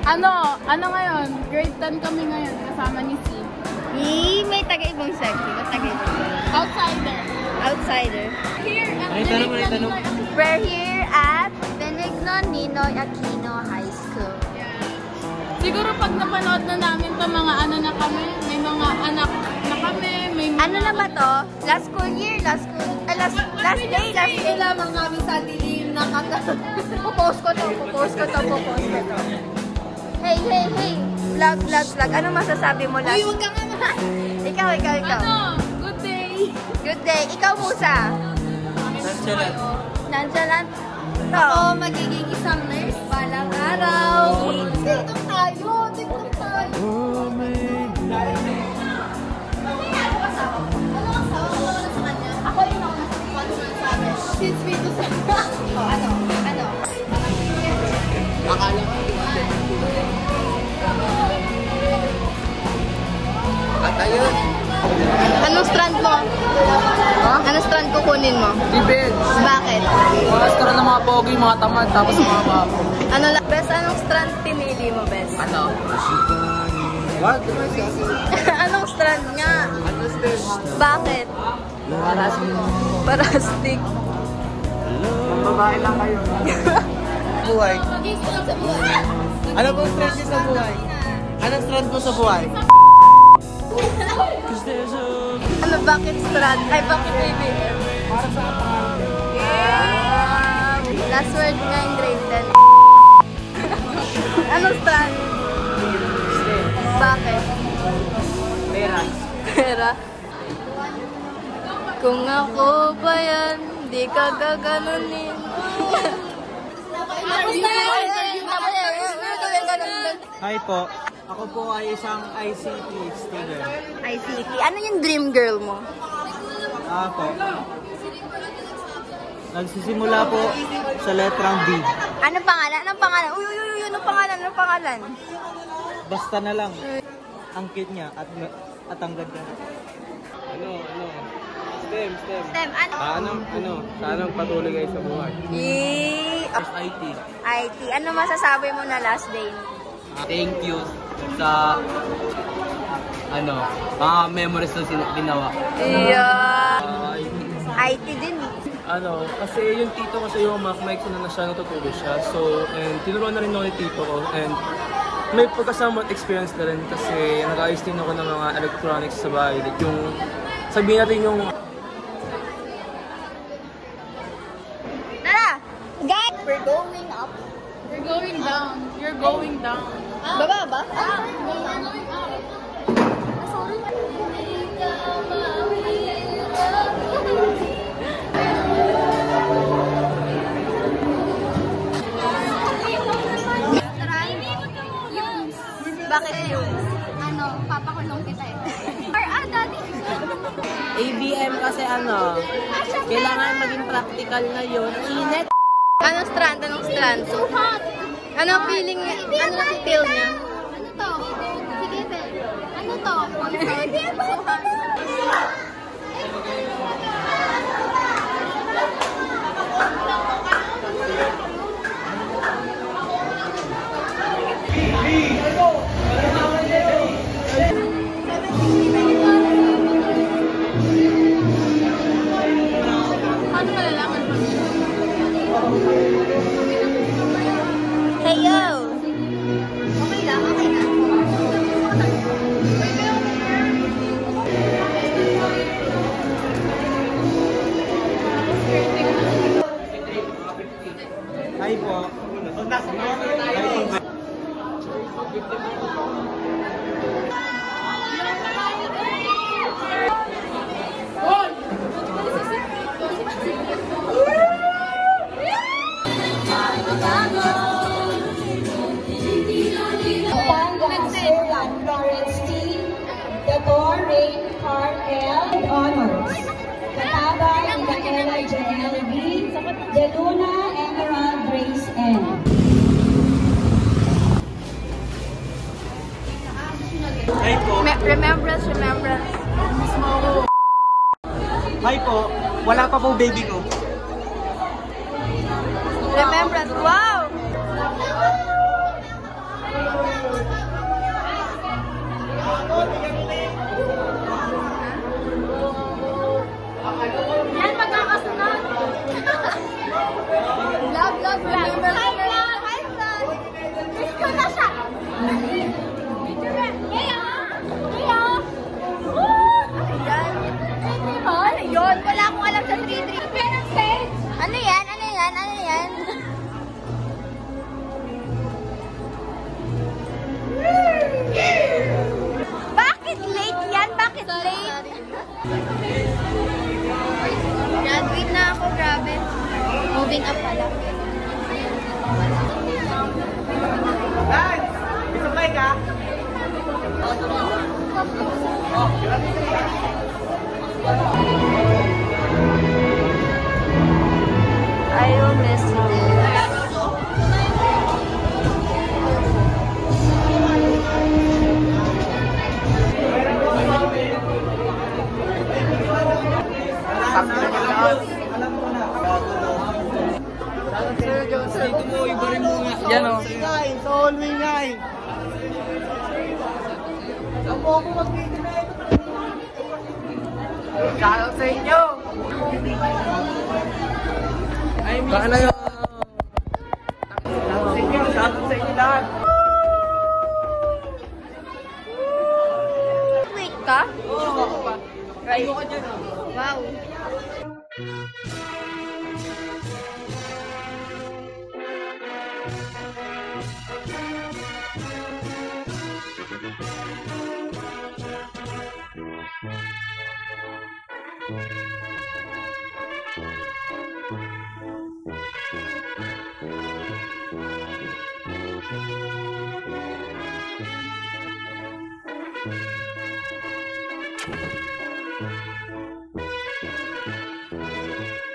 Ano ngayon? Grade 10 kami ngayon, kasama ni C. May taga-ibang sexy. Ba't taga-ibang? Outsider. Outsider. Here at We're here at Benigno Ninoy Aquino High School. Yeah. Siguro pag napanood na namin to mga ano na kami, may mga anak na kami, may mga... Ano na ba to? Last school year? Last day lamang kami sa dilim na kata. Pupost ko to. Hey! Vlog. Ano masasabi mo last? Uy, huwag ka nga Ikaw. Ano? Good day. Good day. Ikaw, Musa. Nonchalant. Ako magiging isang nurse balang araw. TikTok tayo. Ako yun ako nasa kanya. Since we do sa... Ano? Akala ko. At ayun. Anong strand mo? Anong strand kukunin mo? Depends. Bakit? Mas karoon ng mga pogi, mga tamad, tapos mga babo. Best, anong strand pinili mo, Best? Ano? What? Anong strand nga? Bakit? Parastic. Ang babae lang kayo. Buhay. Ano pong strand niyo sa buhay? Anong strand mo sa buhay? Bakit strand? Ay, bakit BBM? Last word nga yung grade 10. Anong strand? Bakit? Pera? Kung ako ba yan, di ka gaganunin. Hi po. Ako po ay isang ICT student. ICT. Ano yung dream girl mo? Po. Nagsisimula po sa letrang B. Anong pangalan? Uy, anong pangalan? Basta na lang. Ang cute niya at ang ganda. STEM, ano? Sana patuloy kayo sa buhay. IT. IT. Ano masasabi mo na last day? Thank you sa mga memories na ginawa. IT din. Kasi yung tito ko sa yung Mac na siya, natutulog siya. So, and tinuruan na rin ako ni tito ko. And may pagkasama experience na rin kasi nag-ayos din ako ng mga electronics sa bahay. Like yung, sabihin natin yung... Tara! Guys! We're going up. We're going down. You're going down. Baba ba? We're going up. Sorry. Bakit yun? Papakulong kita eh. Daddy. ABM kasi kailangan maging practical na yun. Init. Anong strand? So hot. Anong feeling niya? Anong feel niya? Ano to? Sige, Ben. Ano to? Hindi, so hot. Paano malalaman pa? Hey, yo! Okay lang. Hi po. Honors. Katabay ni Michaela Janelle B. Deluna Emerald Grace N. Hi po. Remembrance. Hi po. Wala pa po baby ko. Remembrance. Wow! Ano yan? Ano yan? Ano yan? Bakit late yan? Bakit late? Graduate na ako, grabe. Moving up pala. Guys! Isa pa ka? I will miss you. Yan o. Guys, all way guys! Ako mag-video na ito. Shoutout sa inyo! Baka na yun. Shoutout sa inyo lahat! Wait ka? Oo, ako pa. Kayo ka dyan. Wow.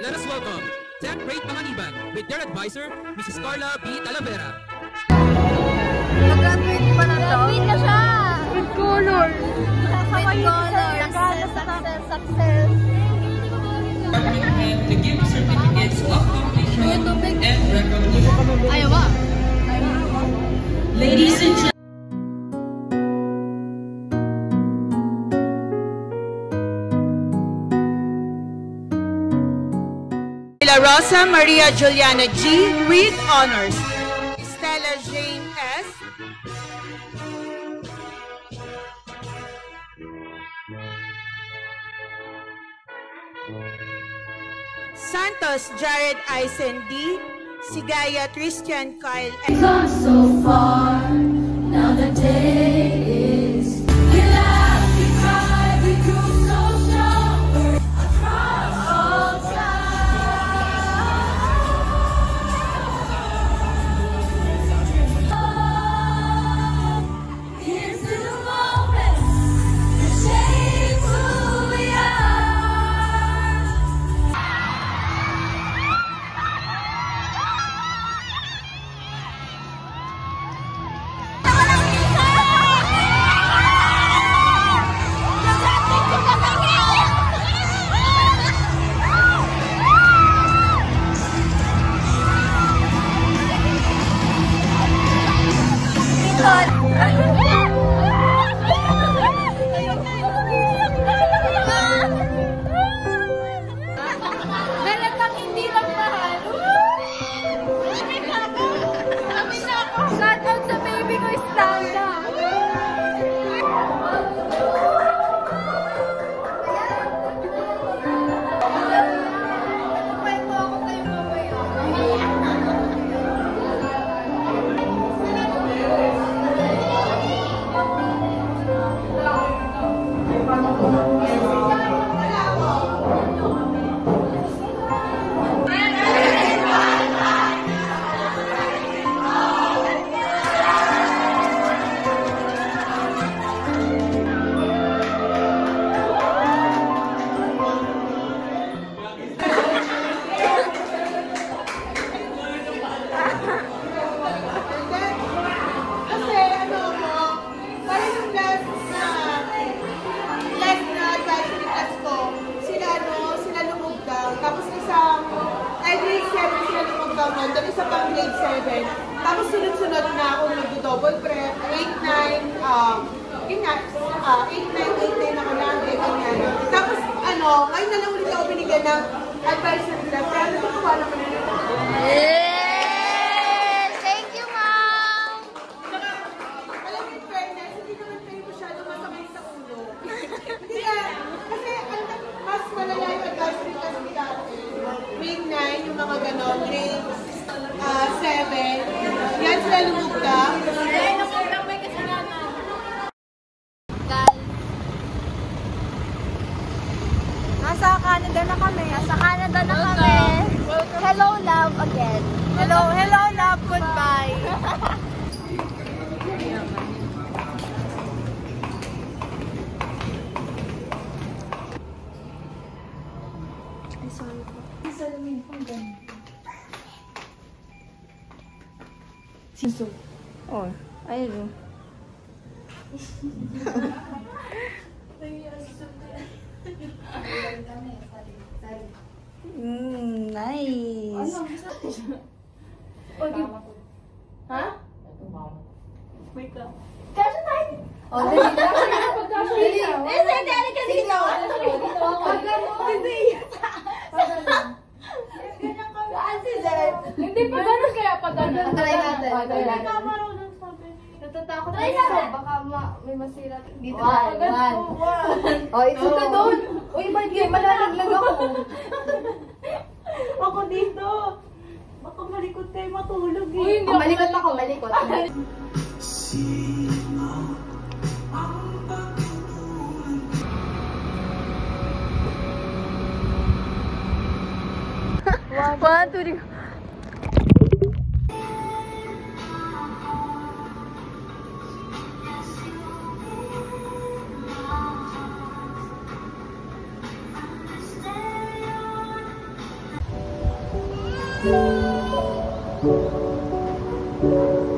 Let us welcome 10th grade Panganiban with their advisor, Mrs. Carla B. Talavera. Mag-graduate pa na to? Graduate na siya! With color! With color! Success! To give certificates of completion and recognition. Ayaw ba? Ladies and gentlemen, Rosa Maria Juliana G. with honors. Stella Jane S. Santos Jared Eisen D. Sigaya Christian Kyle S. So far, now the day is. We laugh, we cry, we grew so strong across all time. Here's to the moment, the shape who we are. Halatang hindi lang mahal. Shoutout sa baby ko, Standa. Kasi ano mo, parang yung last na advisory class ko, sila lumog down. Tapos isang, grade 7 sila lumog down nun, doon isa pang grade 7. Tapos sunod-sunod na ako nag-double prep, 8, 9, yun nga, 8, 9 ako lagi, ganyan. Tapos ngayon na lang ulit ako binigyan ng advisory class. Kaya natutuwa naman na rin. Thank you, Mom! Alam mo, in fairness, hindi naman kayo masyadong masakit sa ulo. Hindi kasi mas malala yung advisory class ni dati. grade 7. Yan sila lumugtang. Nasa Canada na kami. Nasa Canada na kami. Hello, love again. Hello, love. Goodbye. Ay, sorry po. Salamin po ganun. Siso. Oh, ayun. Nice. Ha? Wait ka. Kasha tayo. Oh, dali na. Dali ka dito. Hindi pa ganun kaya pa ganun. Try natin. Natatakot Try natin. Baka may masira. Dito One. Oh, ito ka doon. Uy, ba't kayo malalaglag ako? Ako dito. Baka malikot kayo matulog eh. Uy, hindi Oh, malikot ako, malikot. One, two, three. Thank you.